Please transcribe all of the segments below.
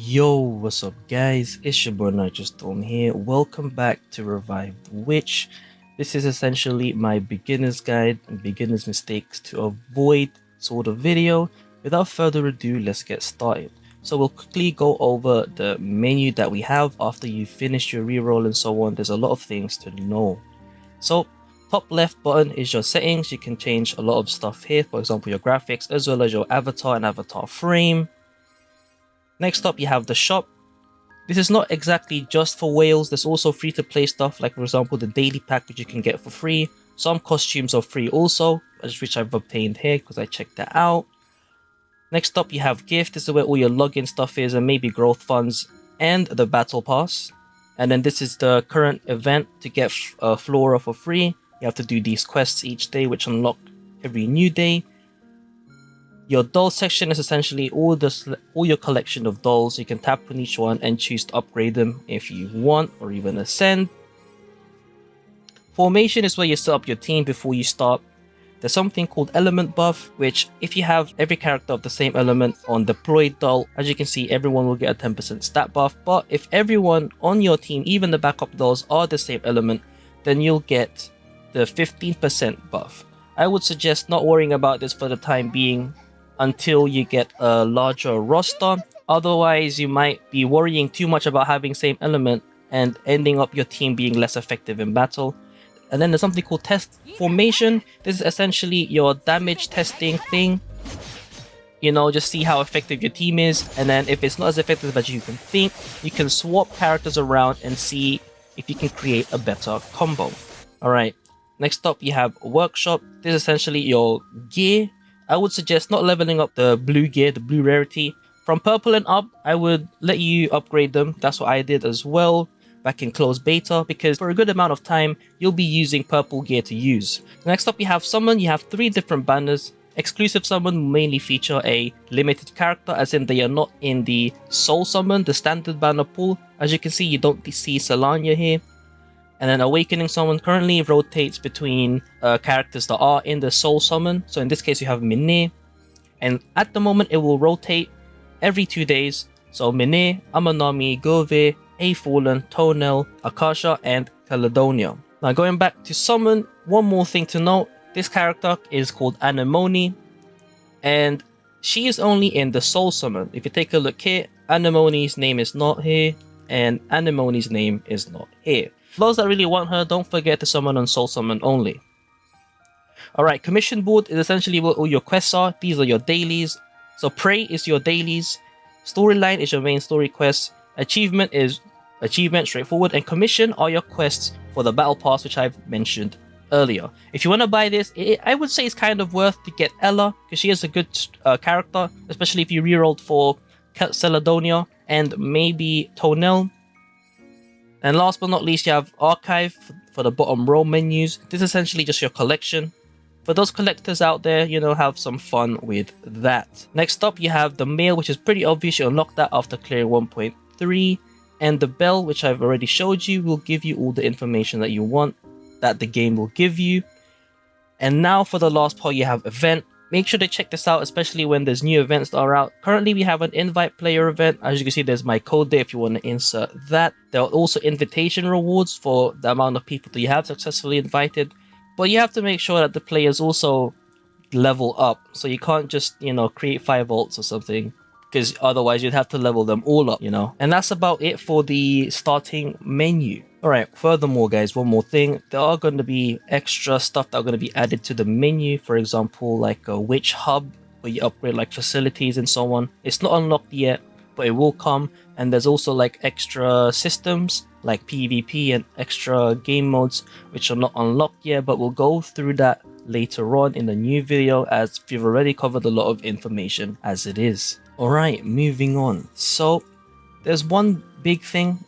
Yo, what's up guys? It's your boy Nitrostorm here. Welcome back to Revive the Witch. This is essentially my beginner's guide and beginner's mistakes to avoid sort of video. Without further ado, let's get started. So we'll quickly go over the menu that we have after you finish your reroll and so on. There's a lot of things to know. So top left button is your settings. You can change a lot of stuff here, for example your graphics as well as your avatar and avatar frame. Next up, you have the shop. This is not exactly just for whales. There's also free to play stuff, like for example the daily pack which you can get for free. Some costumes are free also, which I've obtained here because I checked that out. Next up, you have gift. This is where all your login stuff is and maybe growth funds and the battle pass. And then this is the current event to get Flora for free. You have to do these quests each day which unlock every new day. Your doll section is essentially all your collection of dolls. You can tap on each one and choose to upgrade them if you want or even ascend. Formation is where you set up your team before you start. There's something called element buff, which if you have every character of the same element on deployed doll, as you can see, everyone will get a 10% stat buff. But if everyone on your team, even the backup dolls, are the same element, then you'll get the 15% buff. I would suggest not worrying about this for the time being until you get a larger roster. Otherwise, you might be worrying too much about having same element and ending up your team being less effective in battle. And then there's something called test formation. This is essentially your damage testing thing. You know, just see how effective your team is. And then if it's not as effective as you can think, you can swap characters around and see if you can create a better combo. Alright, next up you have workshop. This is essentially your gear. I would suggest not leveling up the blue gear, the blue rarity. From purple and up, I would let you upgrade them. That's what I did as well back in closed beta, because for a good amount of time, you'll be using purple gear to use. Next up, you have summon. You have 3 different banners. Exclusive summon will mainly feature a limited character, as in they are not in the soul summon, the standard banner pool. As you can see, you don't see Solania here. And then Awakening Summon currently rotates between characters that are in the Soul Summon. So in this case, you have Mine. And at the moment, it will rotate every 2 days. So Mine, Amanami, Gove, A Fallen, Tonel, Akasha, and Caledonia. Now going back to Summon, one more thing to note. This character is called Anemone. And she is only in the Soul Summon. If you take a look here, Anemone's name is not here. And Anemone's name is not here. For those that really want her, don't forget to summon on Soul Summon only. Alright, commission board is essentially what all your quests are. These are your dailies. So Prey is your dailies. Storyline is your main story quest. Achievement is achievement, straightforward. And commission are your quests for the battle pass, which I've mentioned earlier. If you want to buy this, I would say it's kind of worth to get Ella, because she is a good character, especially if you rerolled for Caledonia and maybe Tonel. And last but not least, you have Archive for the bottom row menus. This is essentially just your collection. For those collectors out there, you know, have some fun with that. Next up, you have the mail, which is pretty obvious. You unlock that after clearing 1.3. And the bell, which I've already showed you, will give you all the information that you want, that the game will give you. And now for the last part, you have event. Make sure to check this out, especially when there's new events that are out. Currently, we have an invite player event. As you can see, there's my code there if you want to insert that. There are also invitation rewards for the amount of people that you have successfully invited. But you have to make sure that the players also level up. So you can't just, you know, create 5 vaults or something, because otherwise you'd have to level them all up, you know. And that's about it for the starting menu. Alright, furthermore guys, one more thing. There are going to be extra stuff that are going to be added to the menu. For example, like a witch hub, where you upgrade like facilities and so on. It's not unlocked yet, but it will come. And there's also like extra systems, like PvP and extra game modes, which are not unlocked yet, but we'll go through that later on in the new video, as we've already covered a lot of information as it is. Alright, moving on. So, there's one big thing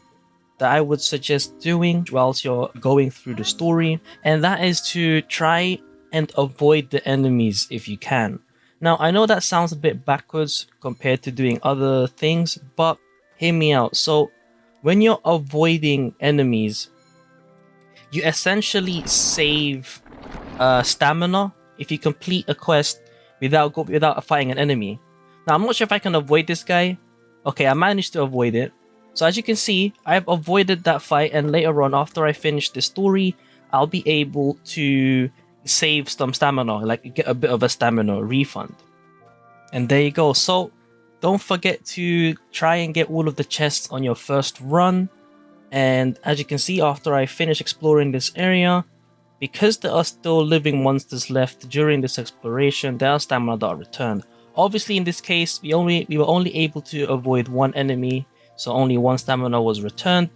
that I would suggest doing whilst you're going through the story, and that is to try and avoid the enemies if you can. Now, I know that sounds a bit backwards compared to doing other things, but hear me out. So, when you're avoiding enemies, you essentially save stamina if you complete a quest without fighting an enemy. Now, I'm not sure if I can avoid this guy, Okay, I managed to avoid it. So as you can see, I've avoided that fight, and later on, after I finish the story, I'll be able to save some stamina, like get a bit of a stamina refund. And there you go. So don't forget to try and get all of the chests on your first run. And as you can see, after I finish exploring this area, because there are still living monsters left during this exploration, there are stamina that are returned. Obviously, in this case, we were only able to avoid one enemy, so only one stamina was returned.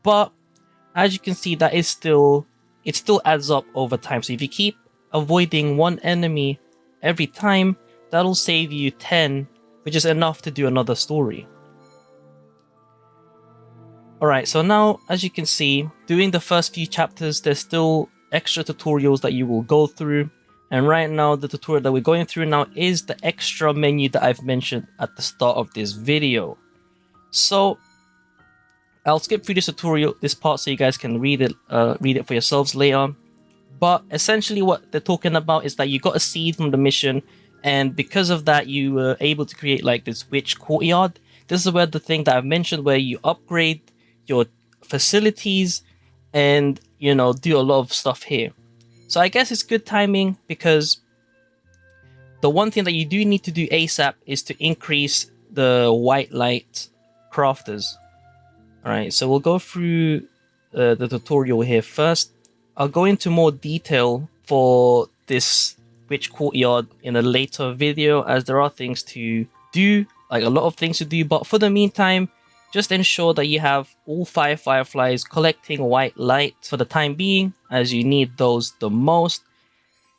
But as you can see, it still adds up over time. So if you keep avoiding one enemy every time, that'll save you 10, which is enough to do another story. Alright, so now, as you can see, doing the first few chapters, there's still extra tutorials that you will go through. And right now, the tutorial that we're going through now is the extra menu that I've mentioned at the start of this video. So, I'll skip through this part so you guys can read it for yourselves later. But essentially what they're talking about is that you got a seed from the mission, and because of that, you were able to create like this witch courtyard. This is where the thing that I've mentioned, where you upgrade your facilities and, you know, do a lot of stuff here. So I guess it's good timing, because the one thing that you do need to do ASAP is to increase the white light crafters. Alright, so we'll go through the tutorial here first. I'll go into more detail for this witch courtyard in a later video, as there are things to do, like a lot of things to do. But for the meantime, just ensure that you have all 5 fireflies collecting white light for the time being, as you need those the most.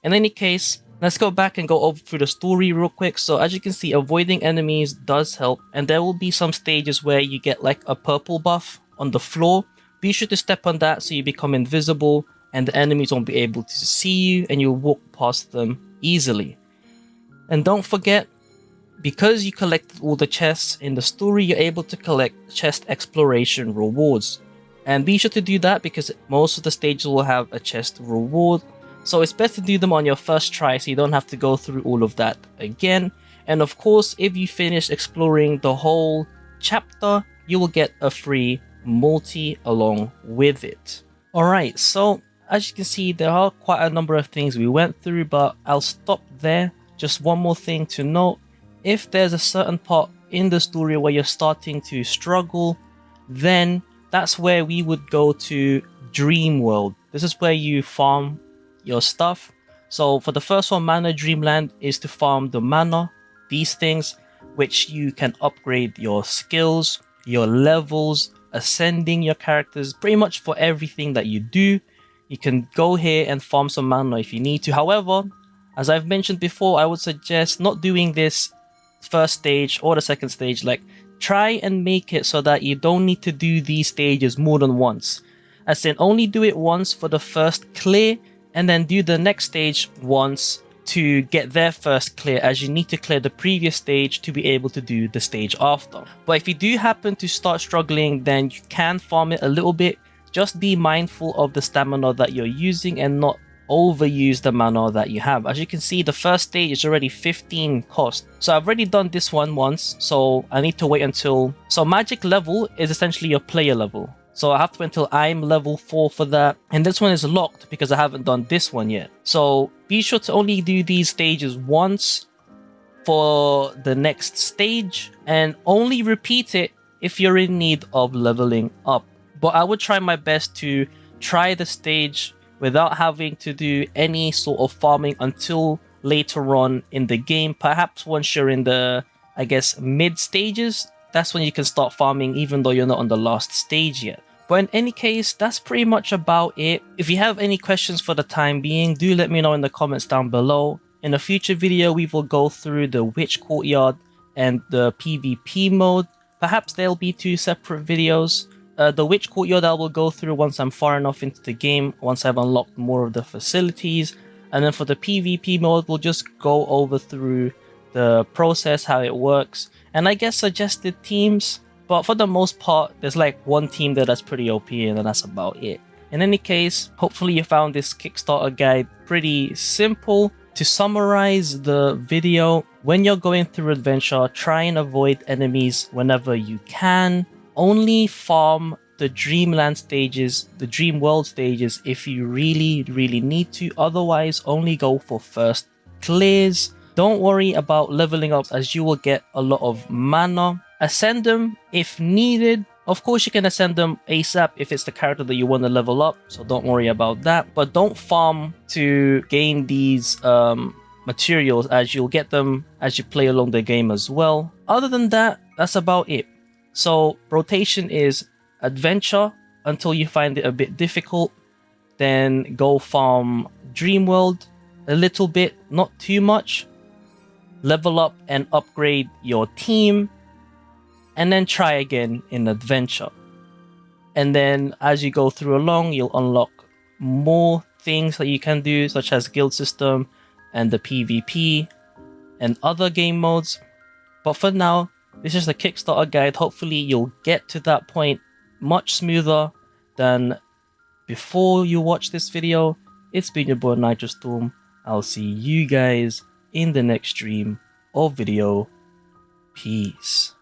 In any case, let's go back and go over through the story real quick. So as you can see, avoiding enemies does help, and there will be some stages where you get like a purple buff on the floor. Be sure to step on that so you become invisible, and the enemies won't be able to see you, and you'll walk past them easily. And don't forget, because you collected all the chests in the story, you're able to collect chest exploration rewards. And be sure to do that, because most of the stages will have a chest reward. So it's best to do them on your first try, so you don't have to go through all of that again. And of course, if you finish exploring the whole chapter, you will get a free multi along with it. Alright, so as you can see, there are quite a number of things we went through, but I'll stop there. Just one more thing to note. If there's a certain part in the story where you're starting to struggle, then that's where we would go to Dream World. This is where you farm your stuff. So for the first one, Mana Dreamland is to farm the mana, these things, which you can upgrade your skills, your levels, ascending your characters, pretty much for everything that you do. You can go here and farm some mana if you need to. However, as I've mentioned before, I would suggest not doing this first stage or the second stage. Like, try and make it so that you don't need to do these stages more than once. As in, only do it once for the first clear, and then do the next stage once to get their first clear, as you need to clear the previous stage to be able to do the stage after. But if you do happen to start struggling, then you can farm it a little bit. Just be mindful of the stamina that you're using and not overuse the mana that you have. As you can see, the first stage is already 15 cost. So I've already done this one once, so I need to wait until... So magic level is essentially your player level. So I have to wait until I'm level 4 for that. And this one is locked because I haven't done this one yet. So be sure to only do these stages once for the next stage, and only repeat it if you're in need of leveling up. But I would try my best to try the stage without having to do any sort of farming until later on in the game. Perhaps once you're in the, I guess, mid stages, that's when you can start farming, even though you're not on the last stage yet. But in any case, that's pretty much about it. If you have any questions for the time being, do let me know in the comments down below. In a future video, we will go through the Witch Courtyard and the PvP mode. Perhaps there'll be 2 separate videos. The Witch Courtyard I will go through once I'm far enough into the game, once I've unlocked more of the facilities. And then for the PvP mode, we'll just go over through the process, how it works, and I guess suggested teams. But for the most part, there's like one team that's pretty OP, and then that's about it. In any case, hopefully you found this Kickstarter guide pretty simple. To summarize the video, when you're going through adventure, try and avoid enemies whenever you can. Only farm the dreamland stages, the dream world stages if you really need to. Otherwise, only go for first clears. Don't worry about leveling up, as you will get a lot of mana. Ascend them if needed. Of course, you can ascend them ASAP if it's the character that you want to level up, so don't worry about that. But don't farm to gain these materials, as you'll get them as you play along the game as well. Other than that, that's about it. So rotation is adventure until you find it a bit difficult, then go farm Dreamworld a little bit, not too much, level up and upgrade your team, and then try again in adventure. And then as you go through along, you'll unlock more things that you can do, such as guild system and the PvP and other game modes. But for now, this is the Kickstarter guide. Hopefully you'll get to that point much smoother than before you watch this video. It's been your boy Nitrostorm. I'll see you guys in the next stream or video. Peace.